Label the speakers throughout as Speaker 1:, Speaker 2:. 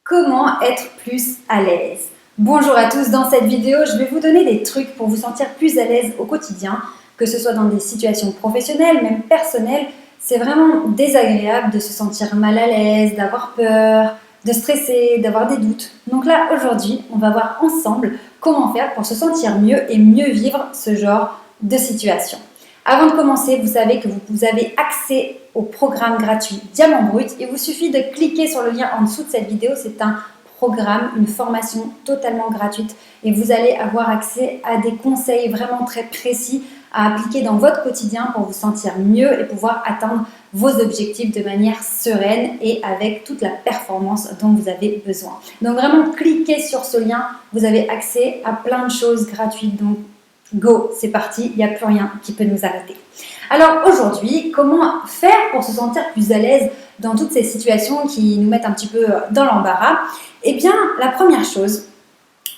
Speaker 1: Comment être plus à l'aise? Bonjour à tous, dans cette vidéo, je vais vous donner des trucs pour vous sentir plus à l'aise au quotidien, que ce soit dans des situations professionnelles, même personnelles. C'est vraiment désagréable de se sentir mal à l'aise, d'avoir peur, de stresser, d'avoir des doutes. Donc là, aujourd'hui, on va voir ensemble comment faire pour se sentir mieux et mieux vivre ce genre de situation. Avant de commencer, vous savez que vous avez accès au programme gratuit Diamant Brut. Il vous suffit de cliquer sur le lien en dessous de cette vidéo. C'est un programme, une formation totalement gratuite et vous allez avoir accès à des conseils vraiment très précis à appliquer dans votre quotidien pour vous sentir mieux et pouvoir atteindre vos objectifs de manière sereine et avec toute la performance dont vous avez besoin. Donc vraiment, cliquez sur ce lien. Vous avez accès à plein de choses gratuites. Donc go, c'est parti, il n'y a plus rien qui peut nous arrêter. Alors aujourd'hui, comment faire pour se sentir plus à l'aise dans toutes ces situations qui nous mettent un petit peu dans l'embarras? Eh bien, la première chose,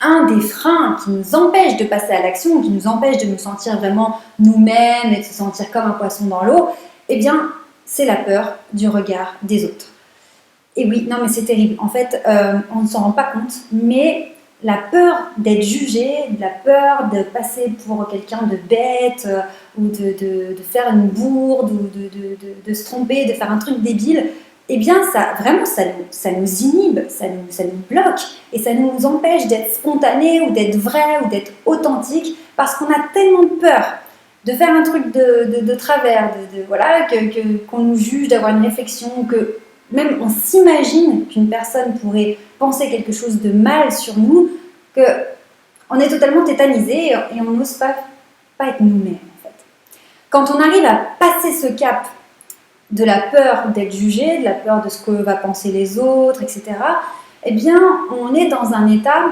Speaker 1: un des freins qui nous empêche de passer à l'action, qui nous empêche de nous sentir vraiment nous-mêmes et de se sentir comme un poisson dans l'eau, eh bien, c'est la peur du regard des autres. Et oui, non mais c'est terrible. En fait, on ne s'en rend pas compte, mais la peur d'être jugé, la peur de passer pour quelqu'un de bête ou de faire une bourde ou de se tromper, de faire un truc débile, eh bien ça, vraiment, ça nous inhibe, ça nous bloque et ça nous empêche d'être spontané ou d'être vrai ou d'être authentique parce qu'on a tellement de peur de faire un truc de travers, voilà, qu'on nous juge, d'avoir une réflexion, que même on s'imagine qu'une personne pourrait penser quelque chose de mal sur nous, qu'on est totalement tétanisé et on n'ose pas être nous-mêmes en fait. Quand on arrive à passer ce cap de la peur d'être jugé, de la peur de ce que va penser les autres, etc., eh bien on est dans un état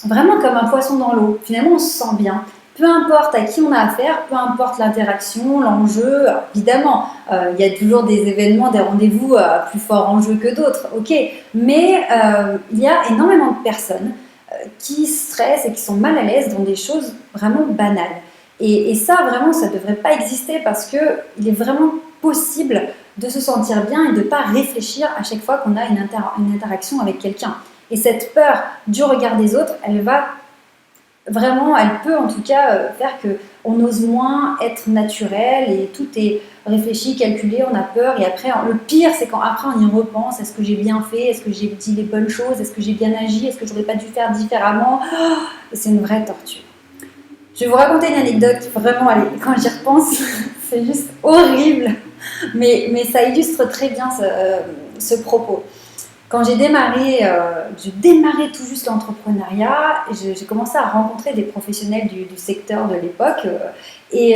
Speaker 1: vraiment comme un poisson dans l'eau. Finalement on se sent bien. Peu importe à qui on a affaire, peu importe l'interaction, l'enjeu, évidemment, il y a toujours des événements, des rendez-vous à plus fort enjeu que d'autres, ok, mais il y a énormément de personnes qui stressent et qui sont mal à l'aise dans des choses vraiment banales. Et ça, vraiment, ça ne devrait pas exister parce qu'il est vraiment possible de se sentir bien et de ne pas réfléchir à chaque fois qu'on a une interaction avec quelqu'un. Et cette peur du regard des autres, elle peut en tout cas faire qu'on ose moins être naturel et tout est réfléchi, calculé, on a peur et après, le pire c'est quand après on y repense, est-ce que j'ai bien fait, est-ce que j'ai dit les bonnes choses, est-ce que j'ai bien agi, est-ce que j'aurais pas dû faire différemment, c'est une vraie torture. Je vais vous raconter une anecdote, vraiment, allez, quand j'y repense, c'est juste horrible, mais ça illustre très bien ce propos. Quand j'ai démarré tout juste l'entrepreneuriat, j'ai commencé à rencontrer des professionnels du secteur de l'époque et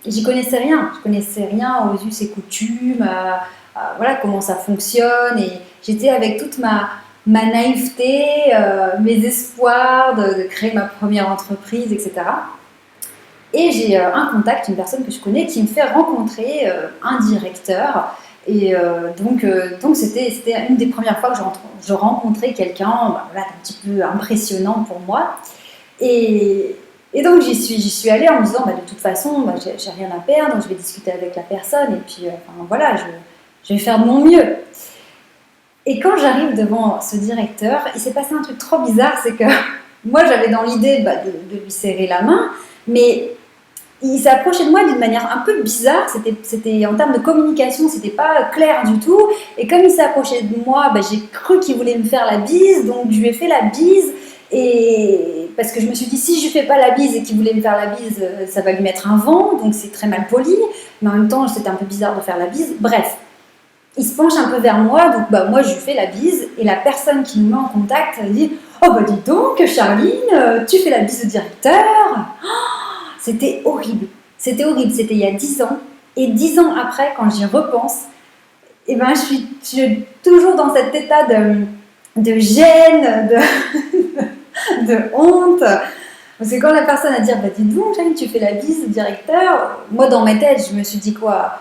Speaker 1: j'y connaissais rien. Je connaissais rien aux us et coutumes, voilà comment ça fonctionne. Et j'étais avec toute ma naïveté, mes espoirs de créer ma première entreprise, etc. Et j'ai un contact, une personne que je connais, qui me fait rencontrer un directeur. Et donc c'était une des premières fois que je rencontrais quelqu'un voilà, un petit peu impressionnant pour moi. Et donc j'y suis allée en me disant de toute façon j'ai rien à perdre, donc je vais discuter avec la personne et puis voilà, je vais faire de mon mieux. Et quand j'arrive devant ce directeur, il s'est passé un truc trop bizarre, c'est que moi j'avais dans l'idée de lui serrer la main, mais il s'est approché de moi d'une manière un peu bizarre, c'était en termes de communication, c'était pas clair du tout. Et comme il s'est approché de moi, j'ai cru qu'il voulait me faire la bise, donc je lui ai fait la bise. Et parce que je me suis dit, si je lui fais pas la bise et qu'il voulait me faire la bise, ça va lui mettre un vent, donc c'est très mal poli. Mais en même temps, c'était un peu bizarre de faire la bise. Bref, il se penche un peu vers moi, donc moi je lui fais la bise. Et la personne qui nous met en contact, elle dit, oh dis donc Charline, tu fais la bise au directeur. C'était horrible, c'était il y a 10 ans, et 10 ans après, quand j'y repense, je suis toujours dans cet état de gêne, de honte, parce que quand la personne a dit, dis donc, Jane, tu fais la bise au directeur, moi dans ma tête, je me suis dit quoi ?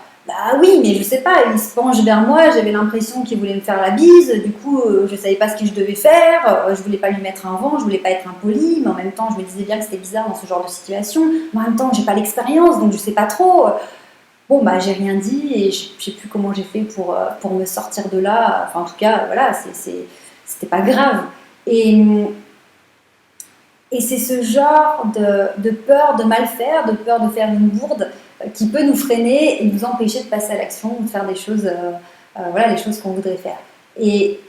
Speaker 1: Oui, mais je sais pas, il se penche vers moi, j'avais l'impression qu'il voulait me faire la bise, du coup je savais pas ce que je devais faire, je voulais pas lui mettre un vent, je voulais pas être impoli, mais en même temps je me disais bien que c'était bizarre dans ce genre de situation, mais en même temps j'ai pas l'expérience, donc je sais pas trop. Bon j'ai rien dit et je sais plus comment j'ai fait pour me sortir de là, enfin en tout cas voilà, c'était pas grave. Et, et c'est ce genre de peur de mal faire, de peur de faire une bourde qui peut nous freiner et nous empêcher de passer à l'action ou de faire des choses, voilà, les choses qu'on voudrait faire. Et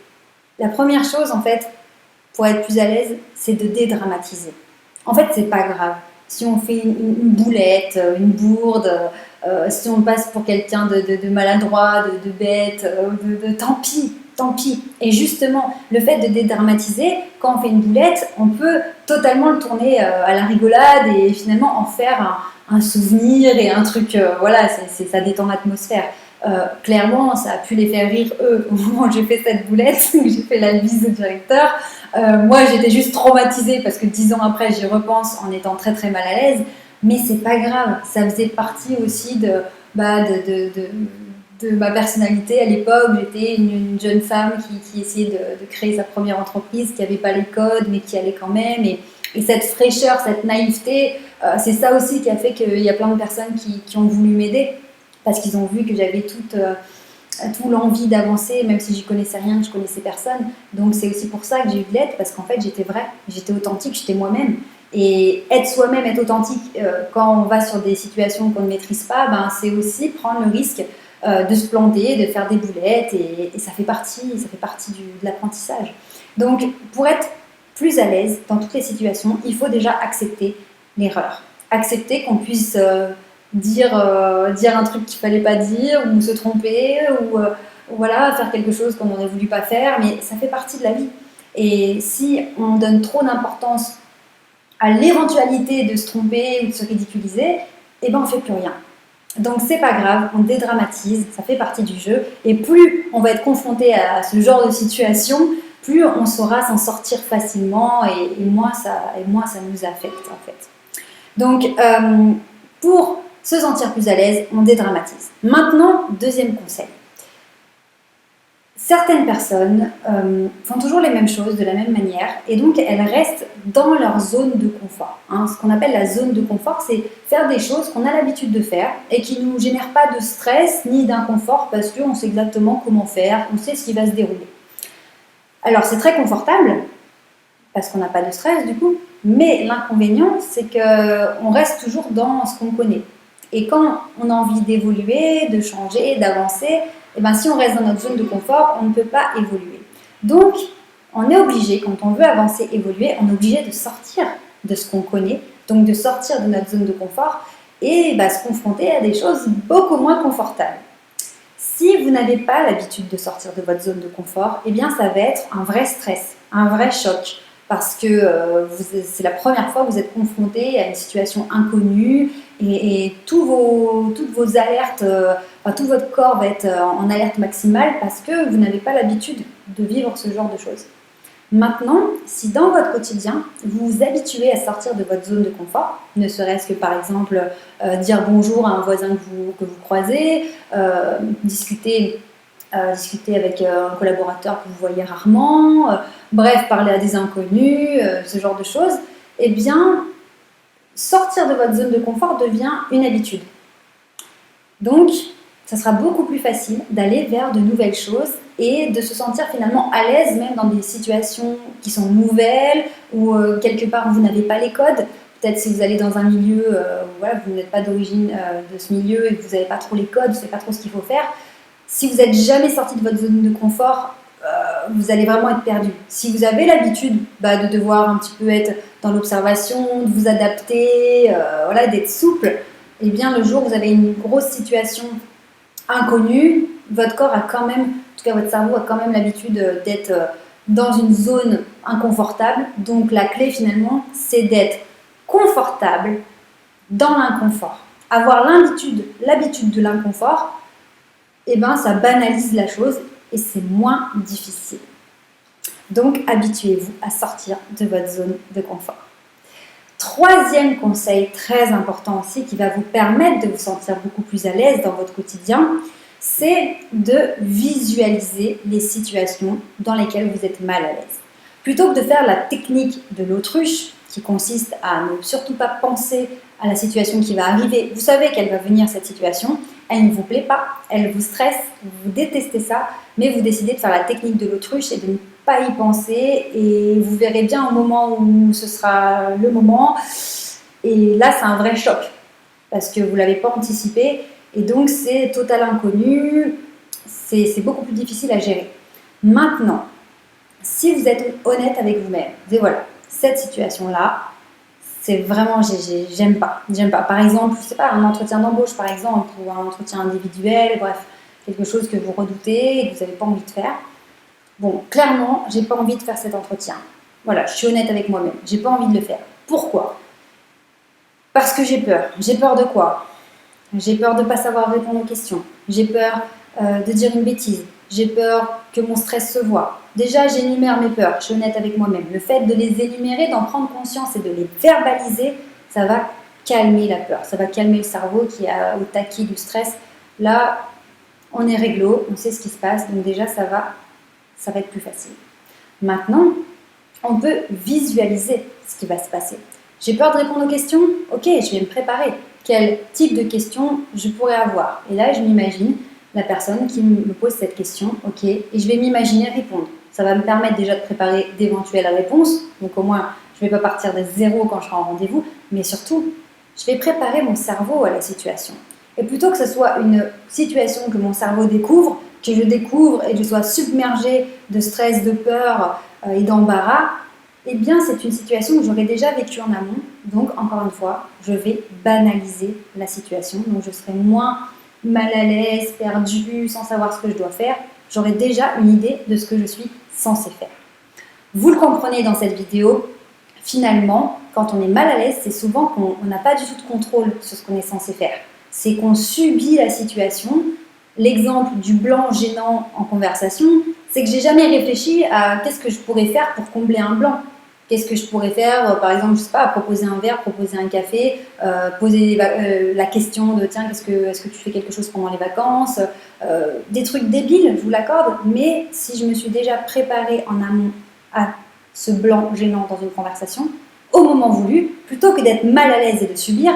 Speaker 1: la première chose, en fait, pour être plus à l'aise, c'est de dédramatiser. En fait, c'est pas grave. Si on fait une boulette, une bourde, si on passe pour quelqu'un de maladroit, de bête, tant pis, tant pis. Et justement, le fait de dédramatiser, quand on fait une boulette, on peut totalement le tourner à la rigolade et finalement en faire un souvenir et un truc, voilà, ça détend l'atmosphère. Clairement, ça a pu les faire rire eux au moment où j'ai fait cette boulette, où j'ai fait la bise au directeur. Moi, j'étais juste traumatisée parce que 10 ans après, j'y repense en étant très très mal à l'aise. Mais c'est pas grave, ça faisait partie aussi de ma personnalité à l'époque. J'étais une jeune femme qui essayait de créer sa première entreprise, qui n'avait pas les codes, mais qui allait quand même. Et cette fraîcheur, cette naïveté, c'est ça aussi qui a fait qu'il y a plein de personnes qui ont voulu m'aider parce qu'ils ont vu que j'avais toute l'envie d'avancer, même si j'y connaissais rien, que je connaissais personne. Donc c'est aussi pour ça que j'ai eu de l'aide, parce qu'en fait j'étais vraie, j'étais authentique, j'étais moi-même. Et être soi-même, être authentique quand on va sur des situations qu'on ne maîtrise pas, ben, c'est aussi prendre le risque de se planter, de faire des boulettes, et ça fait partie de l'apprentissage. Donc pour être plus à l'aise dans toutes les situations, il faut déjà accepter l'erreur. Accepter qu'on puisse dire un truc qu'il fallait pas dire, ou se tromper, ou voilà, faire quelque chose qu'on n'aurait voulu pas faire, mais ça fait partie de la vie. Et si on donne trop d'importance à l'éventualité de se tromper ou de se ridiculiser, eh ben on fait plus rien. Donc c'est pas grave, on dédramatise, ça fait partie du jeu, et plus on va être confronté à ce genre de situation, plus on saura s'en sortir facilement, et moins ça nous affecte en fait. Donc pour se sentir plus à l'aise, on dédramatise. Maintenant, deuxième conseil. Certaines personnes font toujours les mêmes choses de la même manière et donc elles restent dans leur zone de confort. Ce qu'on appelle la zone de confort, c'est faire des choses qu'on a l'habitude de faire et qui ne nous génèrent pas de stress ni d'inconfort parce qu'on sait exactement comment faire, on sait ce qui va se dérouler. Alors c'est très confortable parce qu'on n'a pas de stress du coup, mais l'inconvénient c'est qu'on reste toujours dans ce qu'on connaît. Et quand on a envie d'évoluer, de changer, d'avancer, eh ben, si on reste dans notre zone de confort, on ne peut pas évoluer. Donc, on est obligé, quand on veut avancer, évoluer, on est obligé de sortir de ce qu'on connaît, donc de sortir de notre zone de confort et se confronter à des choses beaucoup moins confortables. Si vous n'avez pas l'habitude de sortir de votre zone de confort, eh bien, ça va être un vrai stress, un vrai choc. Parce que c'est la première fois que vous êtes confronté à une situation inconnue et toutes vos alertes, tout votre corps va être en alerte maximale parce que vous n'avez pas l'habitude de vivre ce genre de choses. Maintenant, si dans votre quotidien, vous vous habituez à sortir de votre zone de confort, ne serait-ce que par exemple dire bonjour à un voisin que vous croisez, discuter avec un collaborateur que vous voyez rarement, bref, parler à des inconnus, ce genre de choses, eh bien, sortir de votre zone de confort devient une habitude. Donc, ça sera beaucoup plus facile d'aller vers de nouvelles choses et de se sentir finalement à l'aise même dans des situations qui sont nouvelles ou quelque part où vous n'avez pas les codes. Peut-être si vous allez dans un milieu où vous n'êtes pas d'origine de ce milieu et que vous n'avez pas trop les codes, vous ne savez pas trop ce qu'il faut faire. Si vous n'êtes jamais sorti de votre zone de confort, vous allez vraiment être perdu. Si vous avez l'habitude de devoir un petit peu être dans l'observation, de vous adapter, d'être souple, eh bien le jour où vous avez une grosse situation inconnue, votre corps a quand même, en tout cas votre cerveau a quand même l'habitude d'être dans une zone inconfortable. Donc la clé finalement, c'est d'être confortable dans l'inconfort. Avoir l'habitude de l'inconfort, ça banalise la chose et c'est moins difficile. Donc, habituez-vous à sortir de votre zone de confort. Troisième conseil très important aussi qui va vous permettre de vous sentir beaucoup plus à l'aise dans votre quotidien, c'est de visualiser les situations dans lesquelles vous êtes mal à l'aise. Plutôt que de faire la technique de l'autruche, qui consiste à ne surtout pas penser à la situation qui va arriver, vous savez qu'elle va venir cette situation, elle ne vous plaît pas, elle vous stresse, vous détestez ça, mais vous décidez de faire la technique de l'autruche et de ne pas y penser et vous verrez bien au moment où ce sera le moment. Et là, c'est un vrai choc parce que vous ne l'avez pas anticipé et donc c'est total inconnu, c'est beaucoup plus difficile à gérer. Maintenant, si vous êtes honnête avec vous-même, vous dites voilà, cette situation-là, c'est vraiment, j'aime pas. Par exemple, je sais pas, un entretien d'embauche par exemple, ou un entretien individuel, bref, quelque chose que vous redoutez et que vous n'avez pas envie de faire. Bon, clairement, j'ai pas envie de faire cet entretien. Voilà, je suis honnête avec moi-même, j'ai pas envie de le faire. Pourquoi? Parce que j'ai peur. J'ai peur de quoi? J'ai peur de ne pas savoir répondre aux questions. J'ai peur de dire une bêtise. J'ai peur que mon stress se voit. Déjà, j'énumère mes peurs. Je suis honnête avec moi-même. Le fait de les énumérer, d'en prendre conscience et de les verbaliser, ça va calmer la peur. Ça va calmer le cerveau qui est au taquet du stress. Là, on est réglo, on sait ce qui se passe. Donc déjà, ça va être plus facile. Maintenant, on peut visualiser ce qui va se passer. J'ai peur de répondre aux questions? Ok, je vais me préparer. Quel type de questions je pourrais avoir? Et là, je m'imagine la personne qui me pose cette question, ok, et je vais m'imaginer répondre. Ça va me permettre déjà de préparer d'éventuelles réponses, donc au moins, je ne vais pas partir de zéro quand je serai en rendez-vous, mais surtout, je vais préparer mon cerveau à la situation. Et plutôt que ce soit une situation que mon cerveau découvre, que je découvre et que je sois submergée de stress, de peur et d'embarras, eh bien, c'est une situation que j'aurais déjà vécue en amont. Donc, encore une fois, je vais banaliser la situation. Donc, je serai moins mal à l'aise, perdue, sans savoir ce que je dois faire. J'aurai déjà une idée de ce que je suis censée faire. Vous le comprenez dans cette vidéo, finalement, quand on est mal à l'aise, c'est souvent qu'on n'a pas du tout de contrôle sur ce qu'on est censé faire. C'est qu'on subit la situation. L'exemple du blanc gênant en conversation, c'est que j'ai jamais réfléchi à qu'est-ce que je pourrais faire pour combler un blanc. Qu'est-ce que je pourrais faire, par exemple, je sais pas, proposer un verre, proposer un café, poser la question de tiens, est-ce que tu fais quelque chose pendant les vacances, des trucs débiles, je vous l'accorde, mais si je me suis déjà préparée en amont à ce blanc gênant dans une conversation, au moment voulu, plutôt que d'être mal à l'aise et de subir,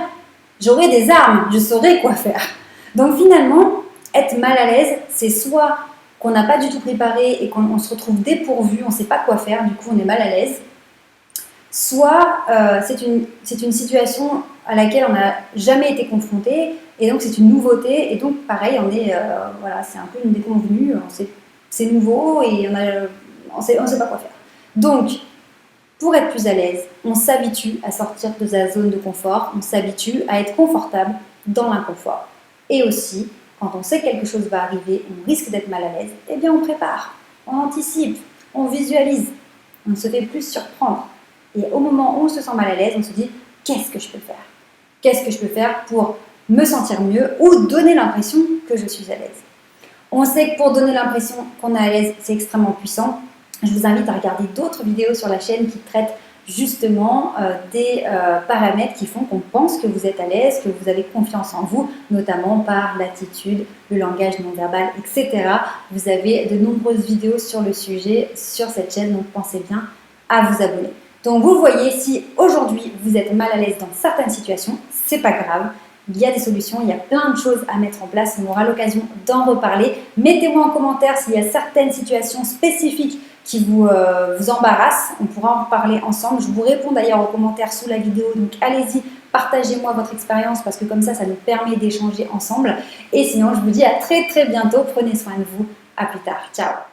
Speaker 1: j'aurai des armes, je saurai quoi faire. Donc finalement, être mal à l'aise, c'est soit qu'on n'a pas du tout préparé et qu'on se retrouve dépourvu, on ne sait pas quoi faire, du coup on est mal à l'aise, soit c'est une situation à laquelle on n'a jamais été confronté et donc c'est une nouveauté et donc pareil, voilà, c'est un peu une déconvenue, c'est nouveau et on sait pas quoi faire. Donc, pour être plus à l'aise, on s'habitue à sortir de sa zone de confort, on s'habitue à être confortable dans l'inconfort. Et aussi, quand on sait que quelque chose va arriver, on risque d'être mal à l'aise, eh bien on prépare, on anticipe, on visualise, on ne se fait plus surprendre. Et au moment où on se sent mal à l'aise, on se dit « qu'est-ce que je peux faire ? Qu'est-ce que je peux faire pour me sentir mieux ou donner l'impression que je suis à l'aise ?» On sait que pour donner l'impression qu'on est à l'aise, c'est extrêmement puissant. Je vous invite à regarder d'autres vidéos sur la chaîne qui traitent justement des paramètres qui font qu'on pense que vous êtes à l'aise, que vous avez confiance en vous, notamment par l'attitude, le langage non verbal, etc. Vous avez de nombreuses vidéos sur le sujet sur cette chaîne, donc pensez bien à vous abonner. Donc vous voyez, si aujourd'hui vous êtes mal à l'aise dans certaines situations, c'est pas grave. Il y a des solutions, il y a plein de choses à mettre en place. On aura l'occasion d'en reparler. Mettez-moi en commentaire s'il y a certaines situations spécifiques qui vous embarrassent. On pourra en parler ensemble. Je vous réponds d'ailleurs aux commentaires sous la vidéo. Donc allez-y, partagez-moi votre expérience parce que comme ça nous permet d'échanger ensemble. Et sinon, je vous dis à très très bientôt. Prenez soin de vous. À plus tard. Ciao.